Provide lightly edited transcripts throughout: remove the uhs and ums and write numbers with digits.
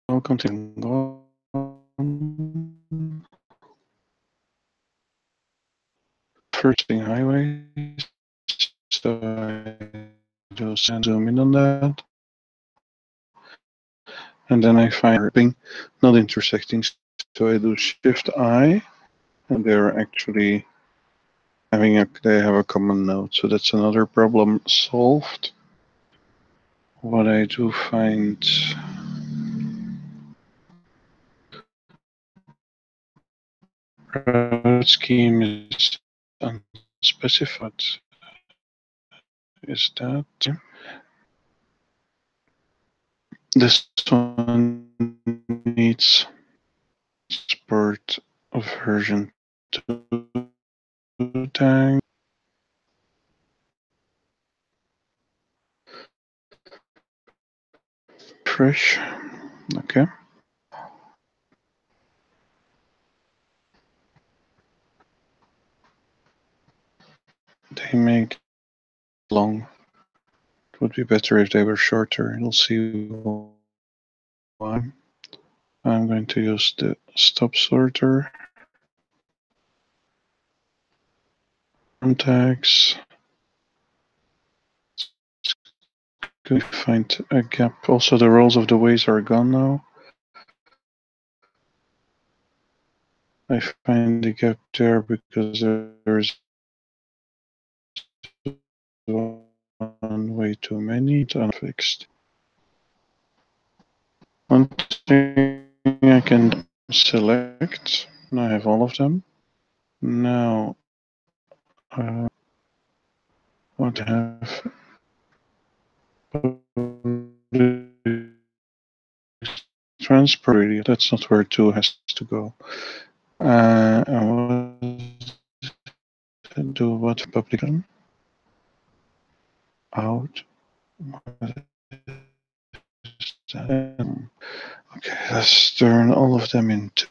Welcome to Yangon. First thing highways, so I just zoom in on that. And then I find ripping, not intersecting, so I do Shift I, and they're actually they have a common node, so that's another problem solved. What I do find route scheme is unspecified. Is that this one needs support of version 2 tag. Fresh. Okay. They make long. It would be better if they were shorter. You'll see why. I'm going to use the stop sorter. Tags. Could find a gap. Also, the roles of the ways are gone now. I find the gap there because there's one way too many. It's unfixed. One thing I can select. Now I have all of them. Now I want to have transfer. That's not where 2 has to go. I want to do what publication out. Okay, let's turn all of them into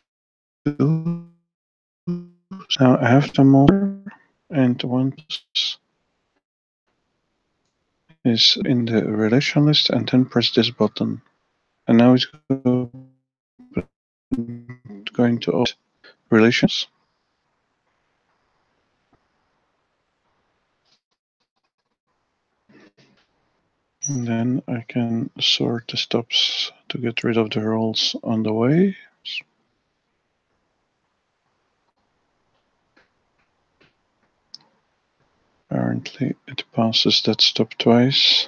2. Now I have them all, and once is in the relation list, and then press this button. And now it's going to open relations. And then I can sort the stops to get rid of the roles on the way. Apparently it passes that stop twice.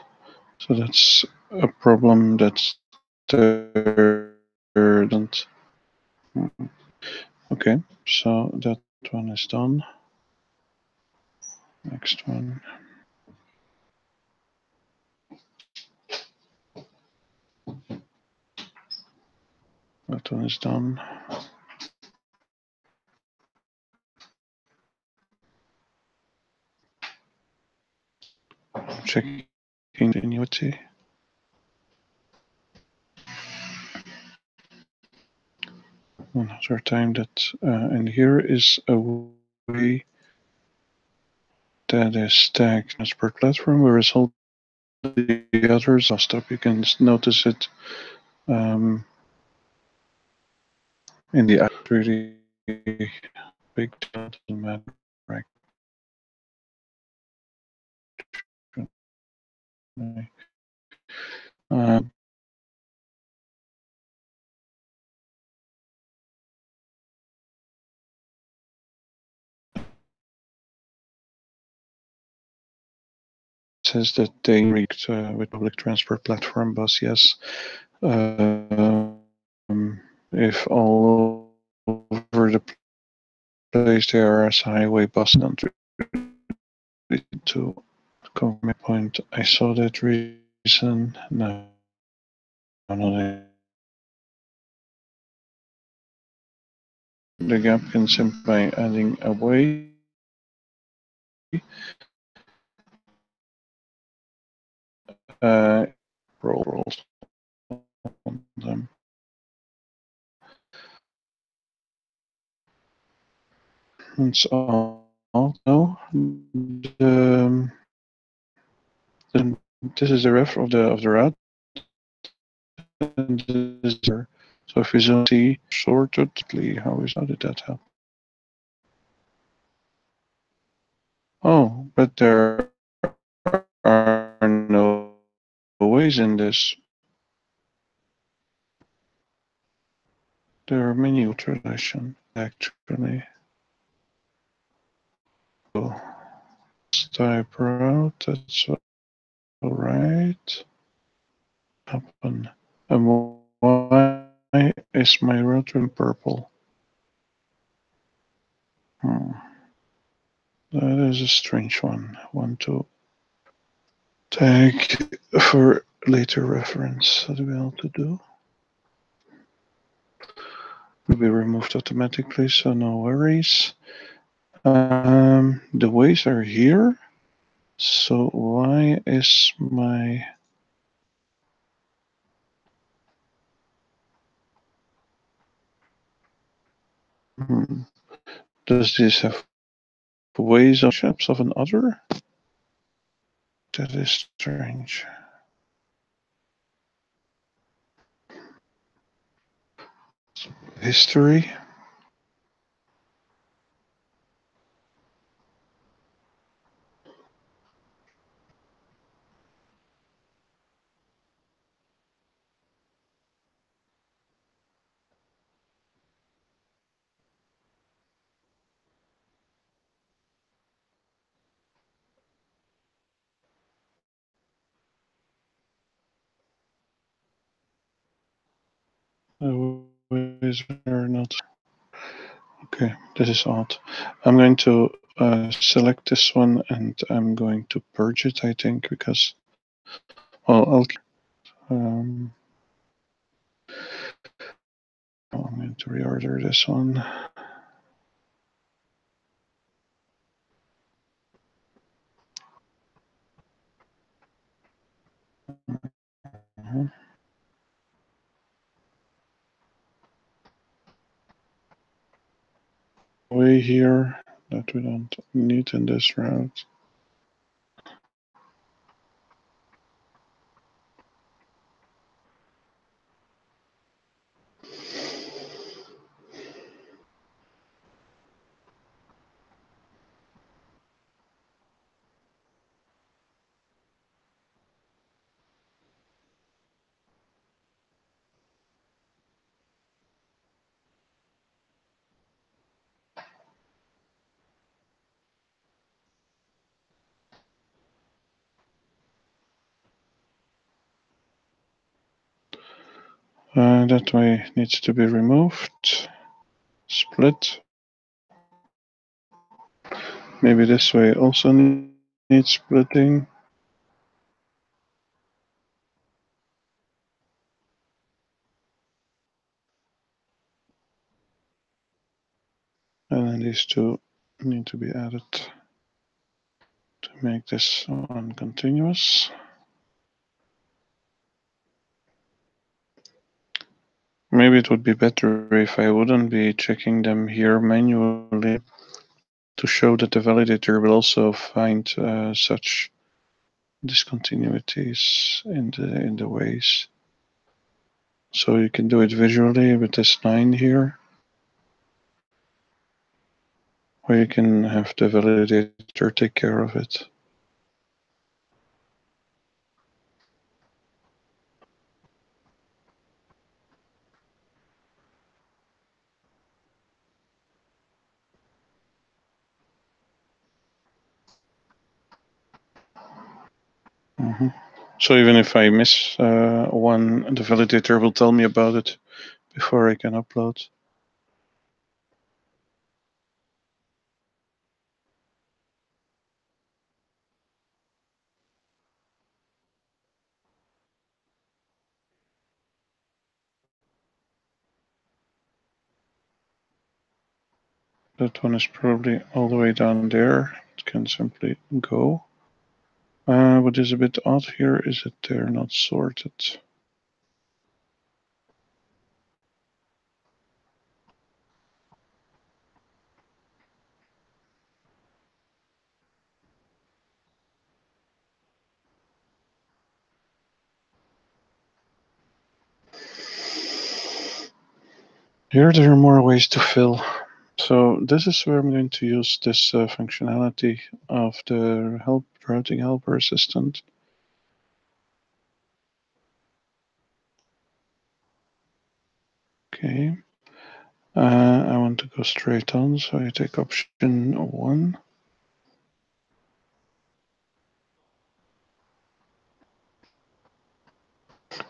So that's a problem that's there. Okay, so that one is done. Next one. That one is done. Checking continuity. Another time that, and here is a way that is tagged as per platform, whereas all the others are stop. You can notice it in the app. Really big, doesn't matter. Right. Says that they reached with public transport platform bus. Yes. If all over the place there is highway bus, don't really to come my point. I saw that reason. No, no, the gap can simply by adding a way. Rolls on them. And so also this is the ref of the route. And this is So if we zoom see sorted, how did that happen? Oh, but there are no ways in this. There are many tradition actually. So type route, that's all right. Happen. And why is my route in purple? That is a strange one. Want to tag for later reference. What do we want to do? Will be removed automatically, so no worries. The ways are here. So why is my does this have ways of shapes of another? That is strange. History. Ways are not. Okay, this is odd. I'm going to select this one and I'm going to purge it, I think, because, well, I'm going to reorder this one. Way here that we don't need in this route. That way needs to be removed. Split. Maybe this way also needs splitting. And then these two need to be added to make this one continuous. Maybe it would be better if I wouldn't be checking them here manually to show that the validator will also find such discontinuities in the ways. So you can do it visually with this 9 here, or you can have the validator take care of it. So even if I miss one, the validator will tell me about it before I can upload. That one is probably all the way down there. It can simply go. What is a bit odd here is that they're not sorted. Here there are more ways to fill. So this is where I'm going to use this functionality of the routing helper assistant. Okay. I want to go straight on, so I take option 1.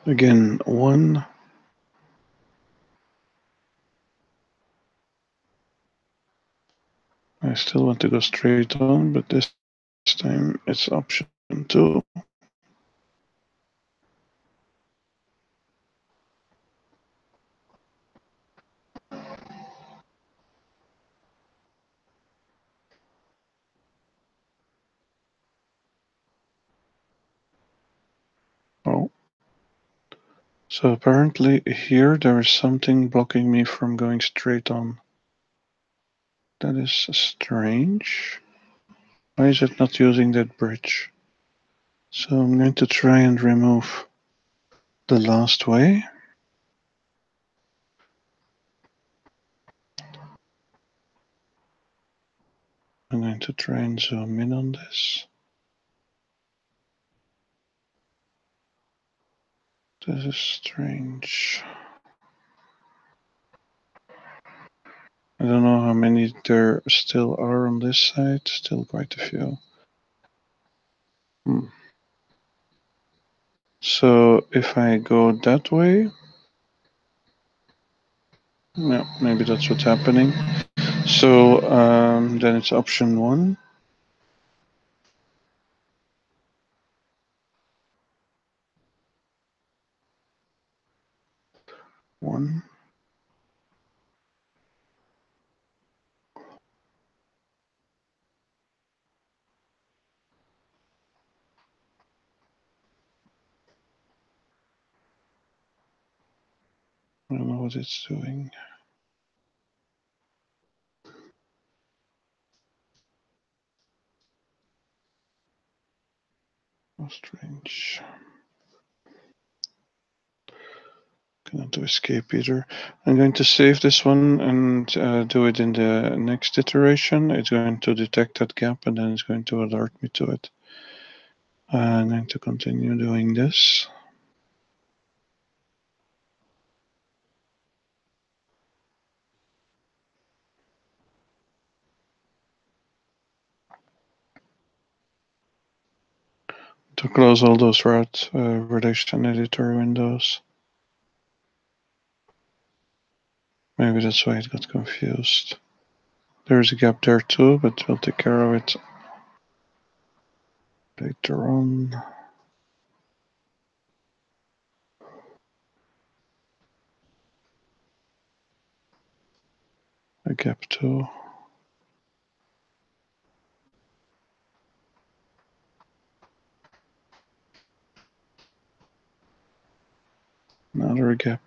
Again, 1. I still want to go straight on, but this time it's option 2. Oh. So apparently here there is something blocking me from going straight on. That is strange. Why is it not using that bridge? So I'm going to try and remove the last way. I'm going to try and zoom in on this. This is strange. I don't know how many there still are on this side. Still quite a few. So if I go that way, yeah, maybe that's what's happening. So then it's option 1. 1. I don't know what it's doing. Oh, strange. Cannot do escape either. I'm going to save this one and do it in the next iteration. It's going to detect that gap and then it's going to alert me to it. I'm going to continue doing this. To close all those route relation editor windows. Maybe that's why it got confused. There's a gap there too, but we'll take care of it later on. A gap too. Another gap.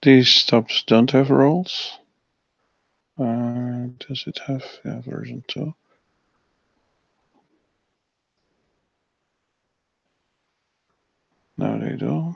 These stubs don't have roles. Does it have version 2? No, they do.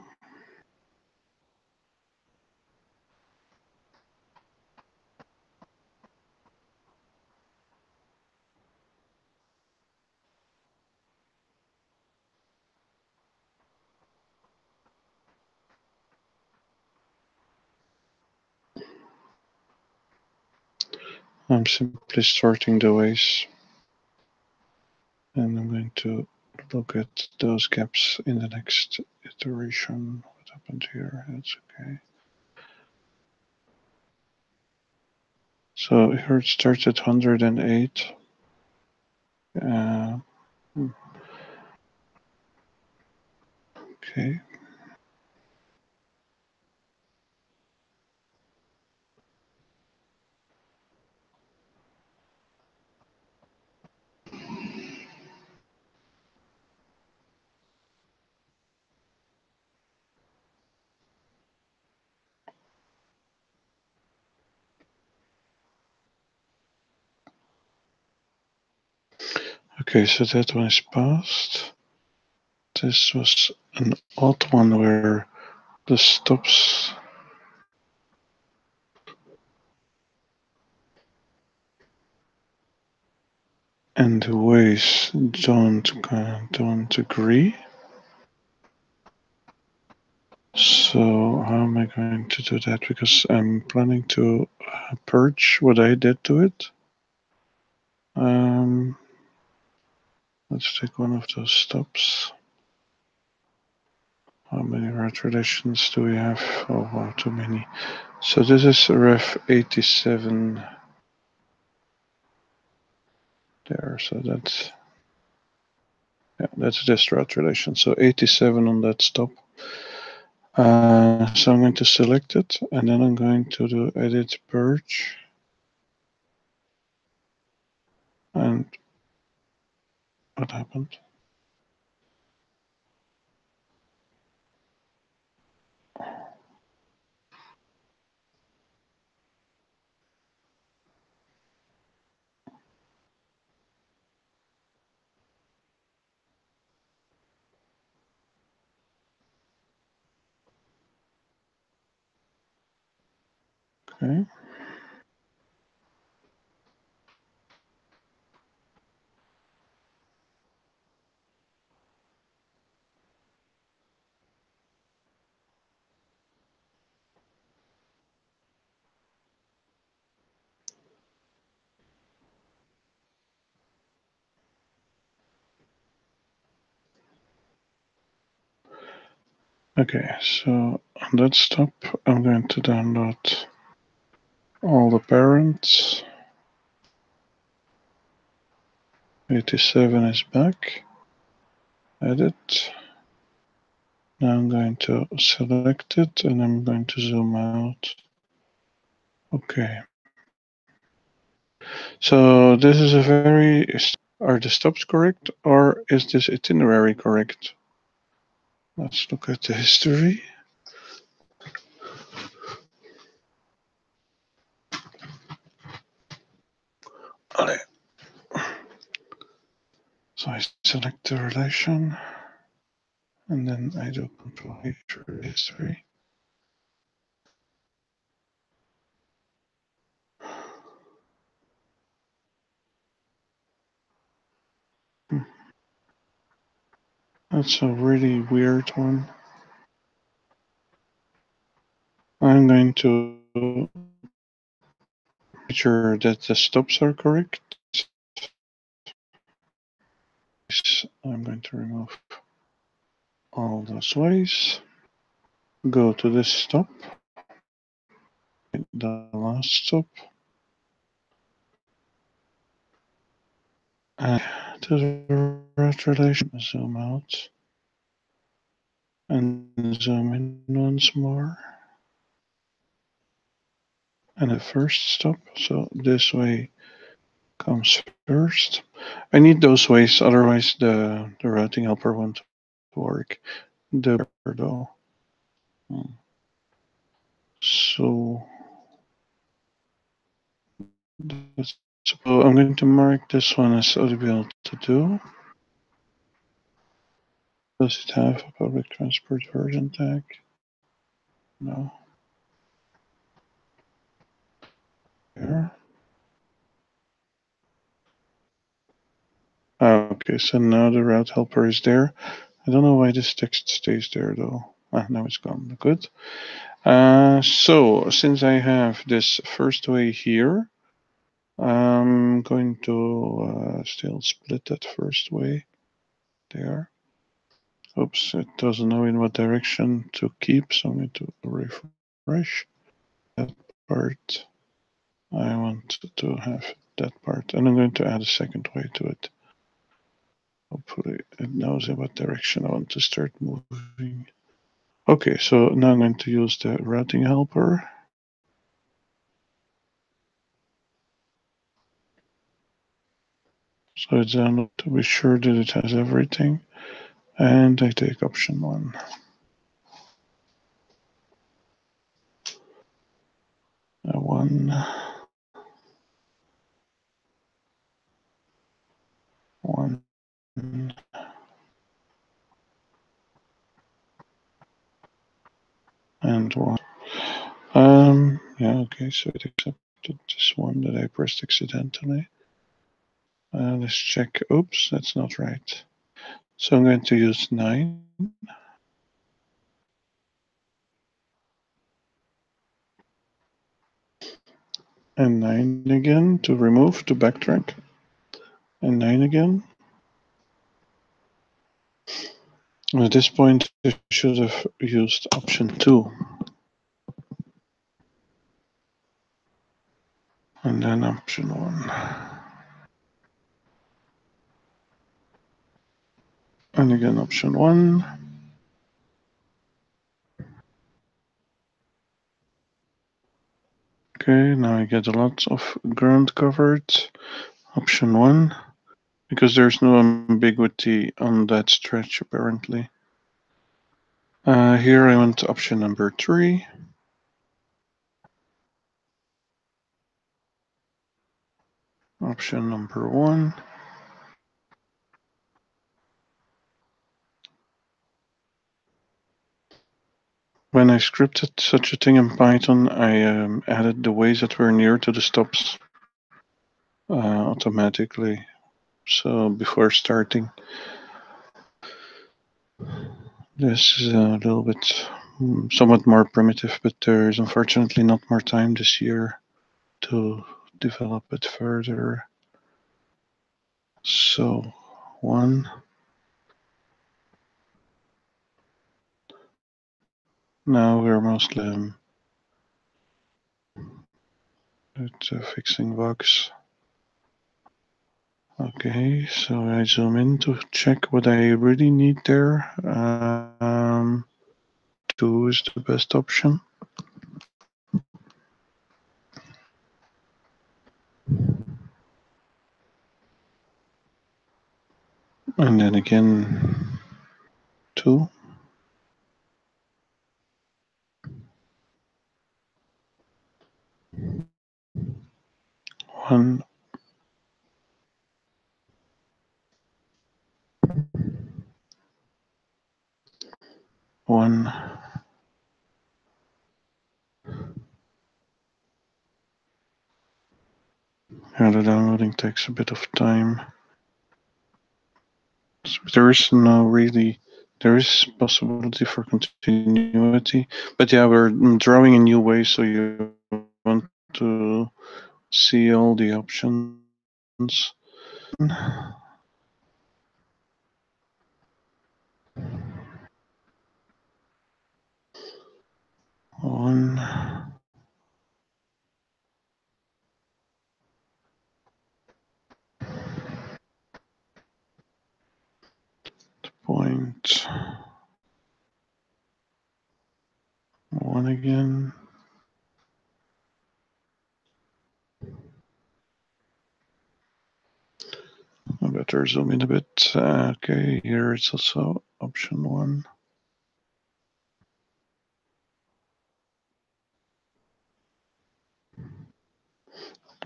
I'm simply sorting the ways. And I'm going to look at those gaps in the next iteration. What happened here? That's okay. So here it starts at 108. Okay. Okay, so that one is passed. This was an odd one where the stops and the ways don't agree. So how am I going to do that? Because I'm planning to purge what I did to it. Let's take one of those stops. How many route relations do we have? Oh wow, too many. So this is ref 87 there. So that's this route relation. So 87 on that stop. So I'm going to select it, and then I'm going to do edit purge. And what happened? Okay. Okay, so on that stop, I'm going to download all the parents. 87 is back. Edit. Now I'm going to select it and I'm going to zoom out. Okay. So this is a very, are the stops correct or is this itinerary correct? Let's look at the history. Allez. So I select the relation and then I do control H for history. That's a really weird one. I'm going to make sure that the stops are correct. I'm going to remove all those ways. Go to this stop, the last stop, and to the route relation, zoom out, and zoom in once more. And the first stop, so this way comes first. I need those ways, otherwise the routing helper won't work. The though. So I'm going to mark this one as audible to do. Does it have a public transport version tag? No. There. Okay, so now the route helper is there. I don't know why this text stays there though. Now it's gone. Good. So since I have this first way here, I'm going to still split that first way there. Oops, it doesn't know in what direction to keep, so I'm going to refresh that part. I want to have that part, and I'm going to add a second way to it. Hopefully it knows in what direction I want to start moving. Okay, so now I'm going to use the routing helper. So it's down to be sure that it has everything. And I take option 1. One. 1. 1. Yeah, okay, so it accepted this one that I pressed accidentally. Let's check. Oops, that's not right. So I'm going to use 9. And 9 again to remove, to backtrack. And 9 again. At this point, I should have used option 2. And then option 1. And again, option 1. Okay, now I get a lot of ground covered. Option 1. Because there's no ambiguity on that stretch, apparently. Here I went to option number 3. Option number 1. When I scripted such a thing in Python, I added the ways that were near to the stops automatically. So before starting, this is a little bit somewhat more primitive, but there is unfortunately not more time this year to develop it further. So 1. Now we're mostly fixing bugs. Okay, so I zoom in to check what I really need there. 2 is the best option. And then again, 2. 1. 1. Yeah, the downloading takes a bit of time. So there is possibility for continuity, but yeah, we're drawing a new way, so you want to see all the options. 1. Point 1 again. I better zoom in a bit. Okay, here it's also option 1.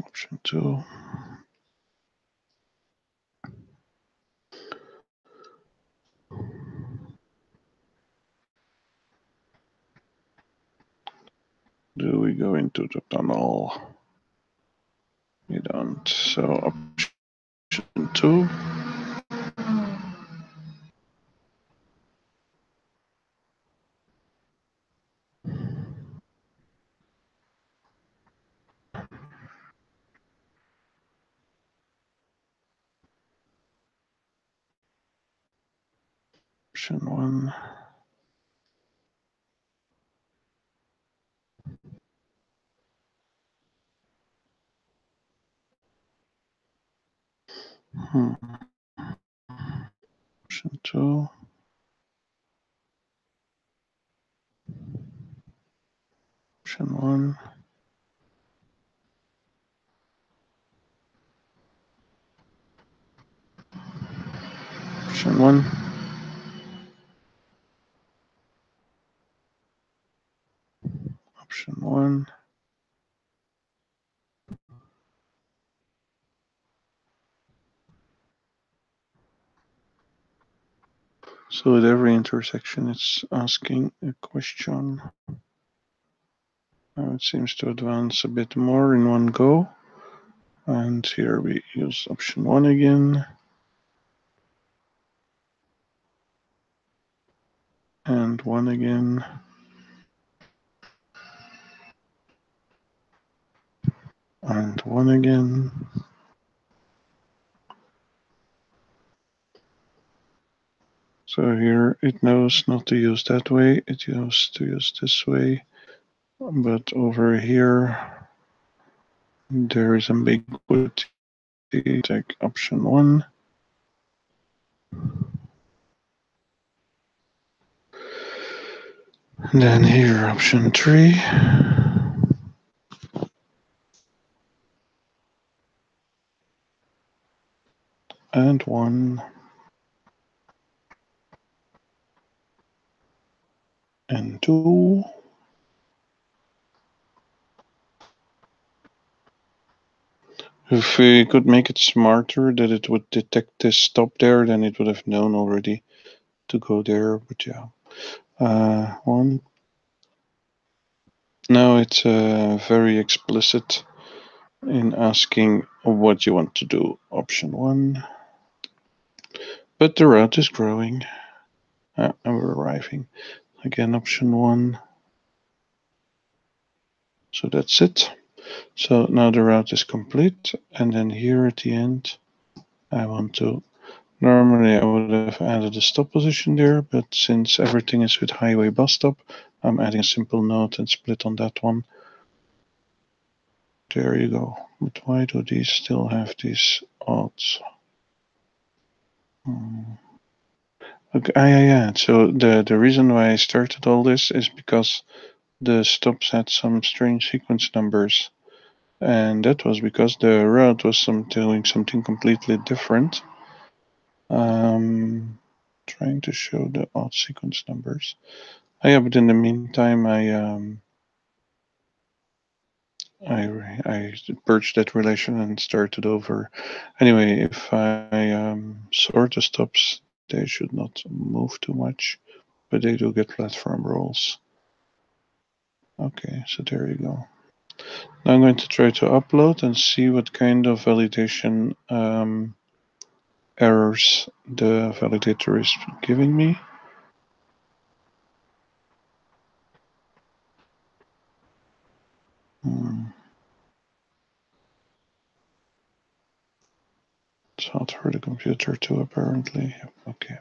Option 2. Do we go into the tunnel? We don't. So option 2. Option 1. Option 2. Option 1. Option 1. Option 1. So at every intersection, it's asking a question. Now it seems to advance a bit more in one go. And here we use option 1 again. And 1 again. And 1 again. So here it knows not to use that way, it knows to use this way. But over here, there is ambiguity. Take option 1. And then here, option 3. And 1. And 2. If we could make it smarter that it would detect this stop there, then it would have known already to go there, but yeah. 1. Now it's very explicit in asking what you want to do. Option 1. But the route is growing. And we're arriving. Again, option 1. So that's it. So now the route is complete. And then here at the end, I want to, normally I would have added a stop position there, but since everything is with highway bus stop, I'm adding a simple node and split on that one. There you go. But why do these still have these odds? Okay, yeah. So the reason why I started all this is because the stops had some strange sequence numbers. And that was because the route was doing something completely different. Trying to show the odd sequence numbers. Yeah, but in the meantime, I purged that relation and started over. Anyway, if I sort the stops, they should not move too much, but they do get platform rolls. Okay, so there you go. Now I'm going to try to upload and see what kind of validation errors the validator is giving me. It's hard for the computer too, apparently. Okay.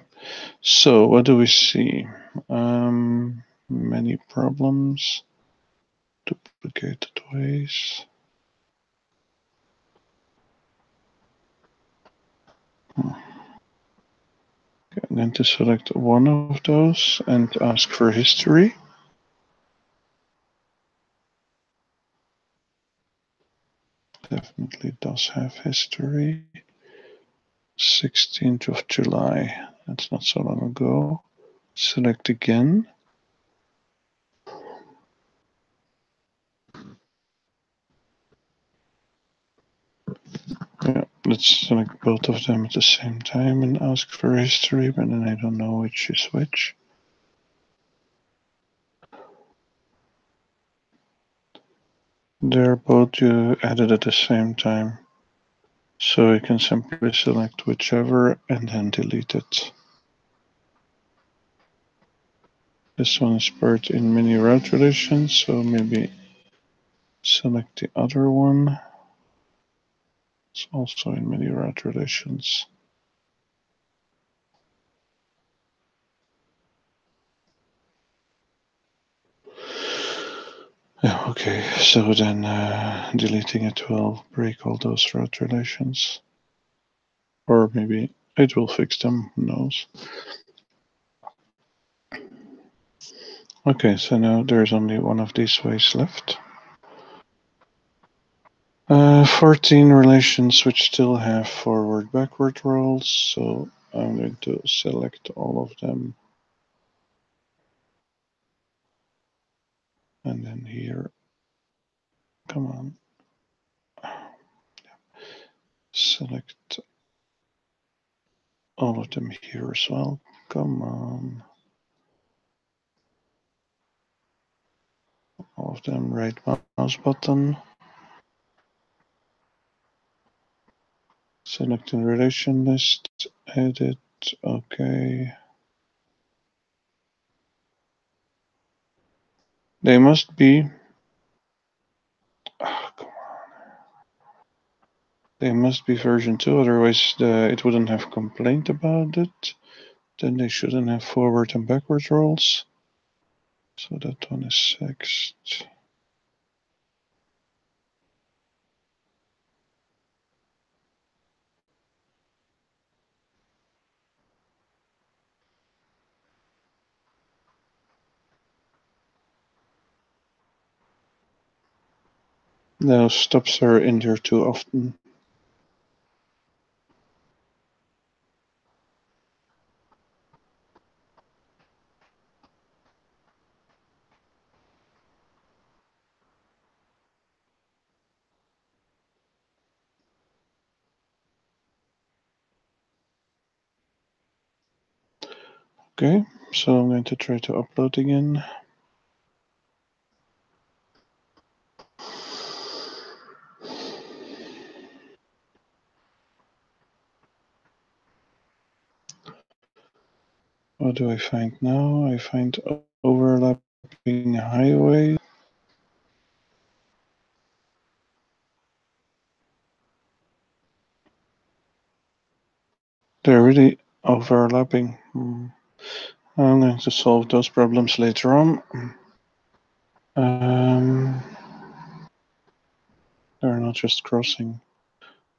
So what do we see? Many problems. Duplicated ways. Okay, I'm going to select one of those and ask for history. Definitely does have history. 16th of July. That's not so long ago. Select again. Yeah, let's select both of them at the same time and ask for history, but then I don't know which is which. They're both added at the same time. So I can simply select whichever and then delete it. This one is part in mini route relations, so maybe select the other one. It's also in mini route relations. Yeah, okay, so then deleting it will break all those route relations. Or maybe it will fix them, who knows. Okay, so now there's only one of these ways left. 14 relations which still have forward-backward rolls, so I'm going to select all of them. And then here, come on. Select all of them here as well. Come on. of them. Right mouse button. Select in relation list, edit, okay. They must be, come on. They must be version 2, otherwise it wouldn't have complained about it. Then they shouldn't have forward and backward rolls. So that one is fixed. Now stops are in there too often. Okay, so I'm going to try to upload again. What do I find now? I find overlapping highway. They're really overlapping. I'm going to solve those problems later on. They're not just crossing.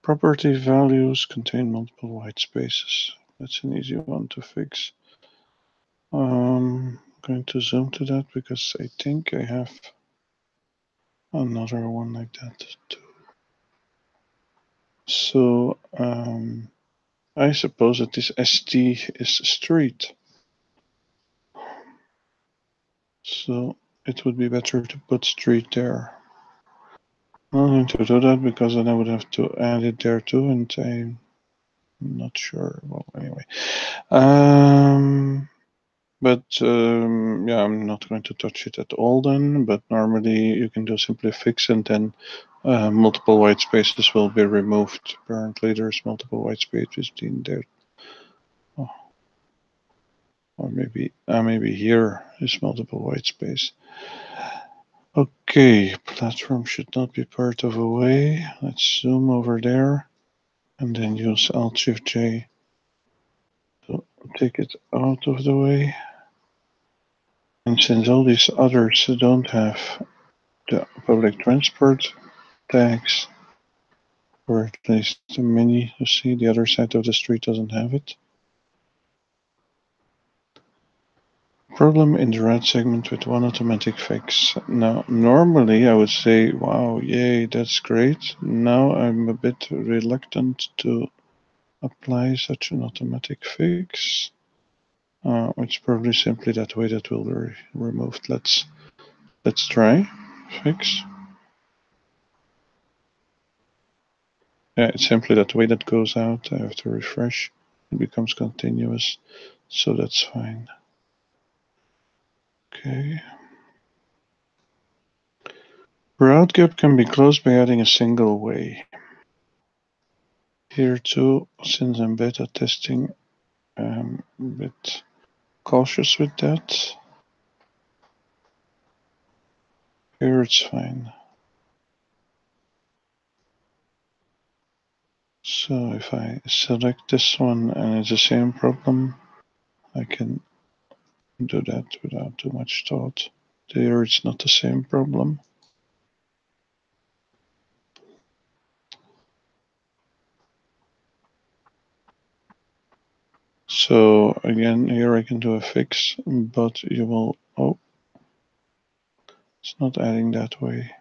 Property values contain multiple white spaces. That's an easy one to fix. I'm going to zoom to that because I think I have another one like that too. So I suppose that this ST is street. So it would be better to put street there. I'm going to do that because then I would have to add it there too, and I'm not sure. Well, anyway. But yeah, I'm not going to touch it at all then, but normally you can do simply fix and then multiple white spaces will be removed. Apparently there's multiple white spaces in there. Oh. Or maybe here is multiple white space. Okay, platform should not be part of a way. Let's zoom over there and then use Alt-Shift-J to take it out of the way. And since all these others don't have the public transport tags, or at least many, you see the other side of the street doesn't have it. Problem in the red segment with one automatic fix. Now, normally I would say, wow, yay, that's great. Now I'm a bit reluctant to apply such an automatic fix. It's probably simply that way that will be removed. Let's try fix. Yeah, it's simply that way that goes out. I have to refresh. It becomes continuous, so that's fine. Okay. Route gap can be closed by adding a single way. Here too, since I'm beta testing, I'm a bit cautious with that. Here it's fine. So if I select this one and it's the same problem, I can do that without too much thought. There it's not the same problem. So again, here I can do a fix, but you will, oh, it's not adding that way.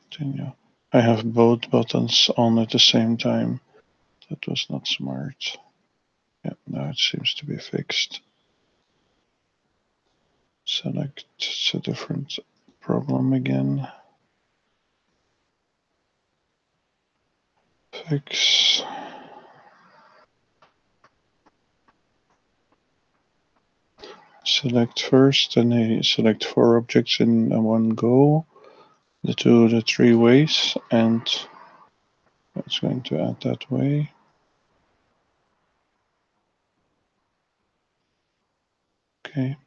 Continue. I have both buttons on at the same time. That was not smart. Yeah, now it seems to be fixed. Select, it's a different problem again. Fix. select first, and I select 4 objects in one go. The 3 ways, and it's going to add that way. Okay.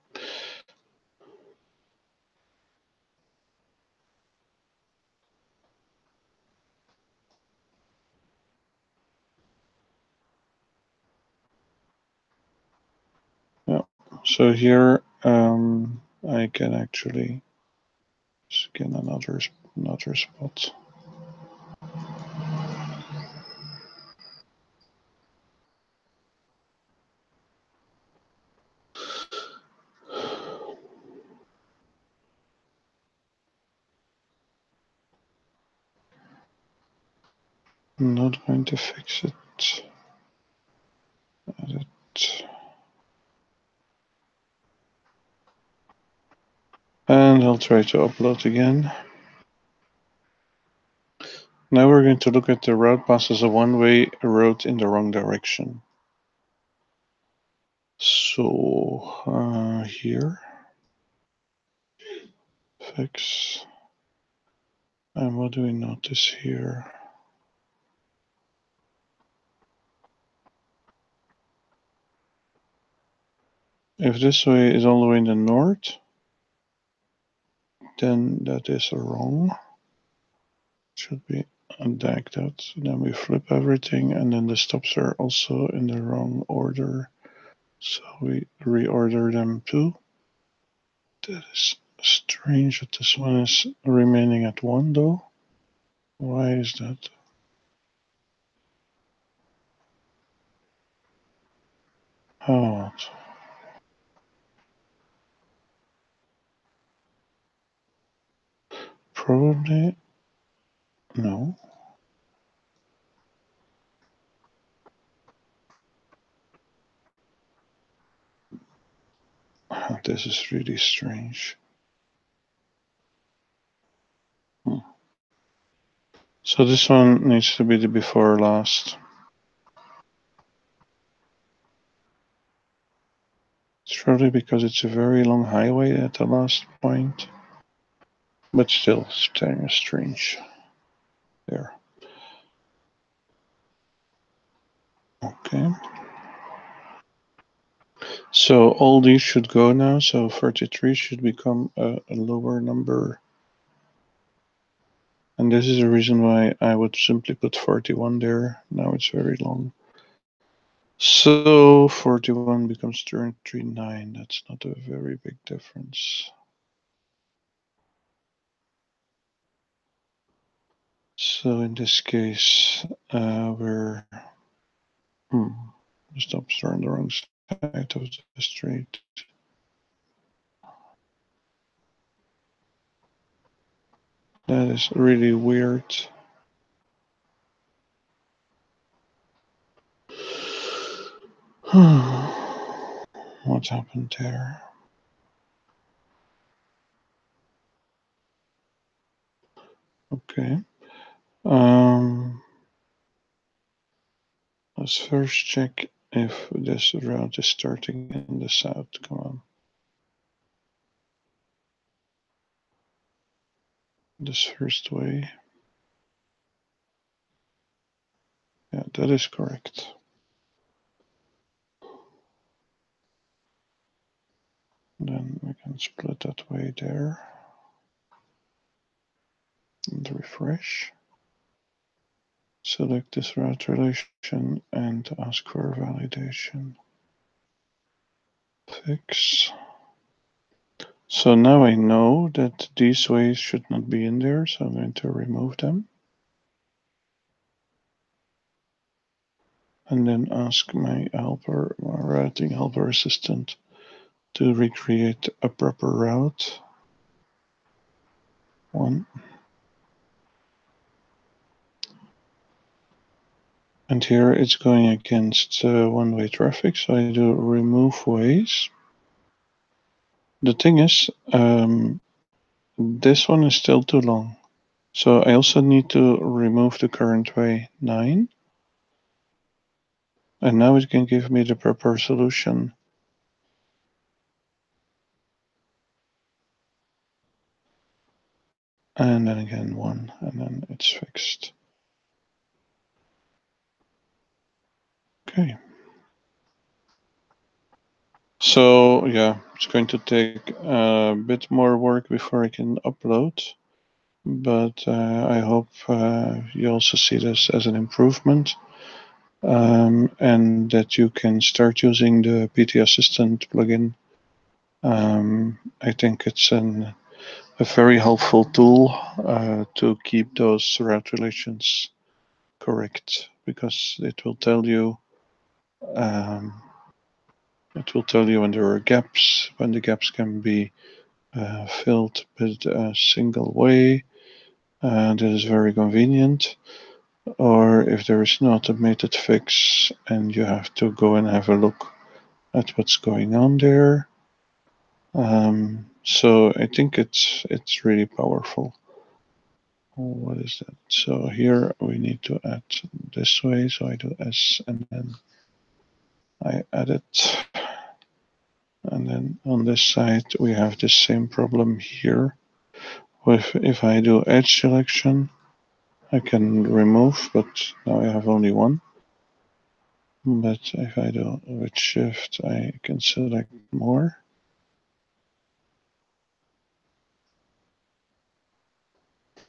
Yeah. So here I can actually scan another spot. I'm not going to fix it. Edit. And I'll try to upload again. Now we're going to look at the route passes a one-way road in the wrong direction. So here, fix. And what do we notice here? If this way is all the way in the north, then that is wrong. Should be undagged out. So then we flip everything, and then the stops are also in the wrong order. So we reorder them too. That is strange that this one is remaining at 1 though. Why is that? How odd. Probably no. This is really strange. So this one needs to be the before last. It's probably because it's a very long highway at the last point. But still, strange. There. Okay. So all these should go now. So 33 should become a lower number. And this is the reason why I would simply put 41 there. Now it's very long. So 41 becomes 39. That's not a very big difference. So in this case, we're the stops are on the wrong side of the street. That is really weird. What happened there? Okay. Let's first check if this route is starting in the south. Come on. This first way. Yeah, that is correct. Then we can split that way there. And refresh. Select this route relation and ask for validation. Fix. So now I know that these ways should not be in there, so I'm going to remove them. And then ask my helper, my routing helper assistant, to recreate a proper route. 1. And here it's going against one-way traffic, so I do remove ways. The thing is, this one is still too long. So I also need to remove the current way 9. And now it can give me the proper solution. and then again 1, and then it's fixed. Okay. So yeah, it's going to take a bit more work before I can upload, but I hope you also see this as an improvement, and that you can start using the PT Assistant plugin. I think it's a very helpful tool to keep those route relations correct, because it will tell you when there are gaps, when the gaps can be filled with a single way. That is very convenient. Or if there is an automated fix and you have to go and have a look at what's going on there. So I think it's really powerful. What is that? So here we need to add this way. So I do S and then I add it. And then on this side we have the same problem here. If I do edge selection, I can remove, but now I have only one. But if I do with shift, I can select more.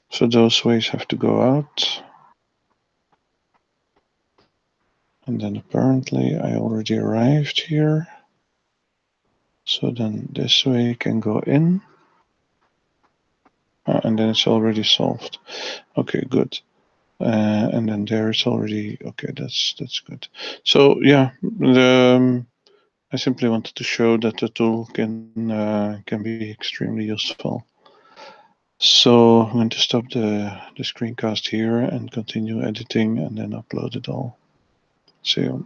So those ways have to go out. And then apparently I already arrived here. So then this way can go in. And then it's already solved. Okay, good. And then there it's already, okay, that's good. So yeah, I simply wanted to show that the tool can be extremely useful. So I'm going to stop the screencast here and continue editing and then upload it all. See you.